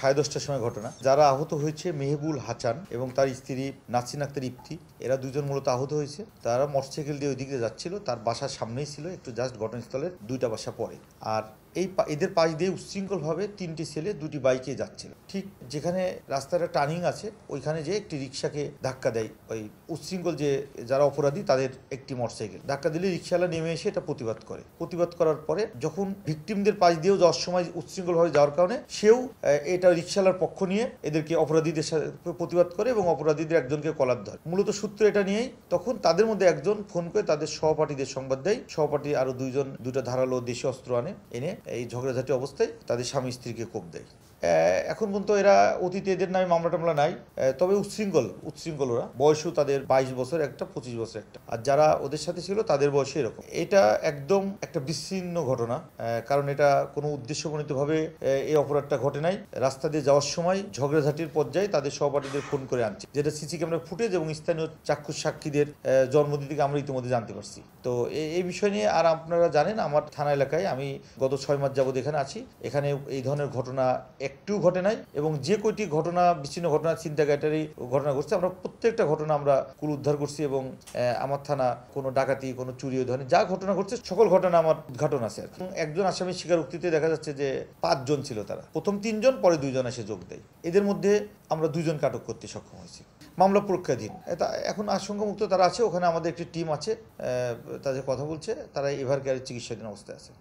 10:30টার সময় ঘটনা। যারা আহত হয়েছে মেহবুল হাসান এবং তার স্ত্রী নাসরিন আক্তার ইপ্তি, এরা দুজন মূলত আহত হয়েছে। তারা মোটরসাইকেল দিয়ে ওই দিকে যাচ্ছিল, তার বাসার সামনেই ছিল, একটু জাস্ট ঘটনাস্থলের 2টা বাসা পরে। আর এদের পাশ দিয়ে উচ্ছৃঙ্খলভাবে 3টি ছেলে 2টি বাইকে যাচ্ছিল। ঠিক যেখানে রাস্তাটা টার্নিং আছে ওইখানে যে একটি রিক্সাকে ধাক্কা দেয় ওই উচ্ছৃঙ্খল যারা অপরাধী তাদের একটি মোটরসাইকেল ধাক্কা দিলে রিক্সাওয়ালা নেমে এসে এটা প্রতিবাদ করার পরে যখন ভিকটিমদের পাশ দিয়েও যাওয়ার সময় উচ্ছৃঙ্খলভাবে যাওয়ার কারণে সেও এটা রিক্সাওয়ালার পক্ষ নিয়ে এদেরকে অপরাধীদের সাথে প্রতিবাদ করে এবং অপরাধীদের একজনকে কলার ধরে। মূলত সূত্র এটা নিয়েই তখন তাদের মধ্যে একজন ফোন করে তাদের সহপাঠীদের সংবাদ দেয়। সহপাঠী আরো দুটা ধারালো দেশীয় অস্ত্র এনে এই ঝগড়াঝাটি অবস্থায় তাদের স্বামী স্ত্রীকে কোপ দেয়। এখন পর্যন্ত এরা অতীতে এদের নামে মামলা টামলা নাই, তবে উচ্ছৃঙ্খল ওরা। বয়সও তাদের 22 বছর একটা, 25 বছর একটা, আর যারা ওদের সাথে ছিল তাদের বয়সে এরকম। এটা একদম একটা বিচ্ছিন্ন ঘটনা, কারণ এটা কোনো উদ্দেশ্যপ্রণীতভাবে এই অপরাধটা ঘটে নাই। রাস্তা দিয়ে যাওয়ার সময় ঝগড়াঝাটির পর্যায়ে তাদের সহপাঠীদের ফোন করে আনছে, যেটা সিসি ক্যামেরা ফুটেজ এবং স্থানীয় চাক্ষুষ সাক্ষীদের জন্মদিন থেকে আমরা ইতিমধ্যে জানতে পারছি। তো এই বিষয় নিয়ে আর আপনারা জানেন আমার থানা এলাকায় আমি গত 6 মাস যাবত এখানে আছি। এখানে এই ধরনের ঘটনা একটু ঘটে নাই, এবং যে কয়টি ঘটনা বিচ্ছিন্ন ঘটনা ছিনতাইকারী ঘটনা ঘটছে আমরা প্রত্যেকটা ঘটনা আমরা কুল উদ্ধার করছি, এবং আমার থানা কোনো ডাকাতি কোনো চুরি ওই ধরনের যা ঘটনা ঘটছে সকল ঘটনা আমার উদ্ঘাটন আছে আর কি। একজন আসামি স্বীকারোক্তিতে দেখা যাচ্ছে যে 5 জন ছিল, তারা প্রথম 3 জন পরে 2 জন এসে যোগ দেয়। এদের মধ্যে আমরা 2 জনকে আটক করতে সক্ষম হয়েছি। মামলা প্রক্রিয়াধীন, এটা এখন আশঙ্কামুক্ত তারা আছে। ওখানে আমাদের একটি টিম আছে, তাদের কথা বলছে, তারা এভার কেয়ারের চিকিৎসাধীন অবস্থায় আছে।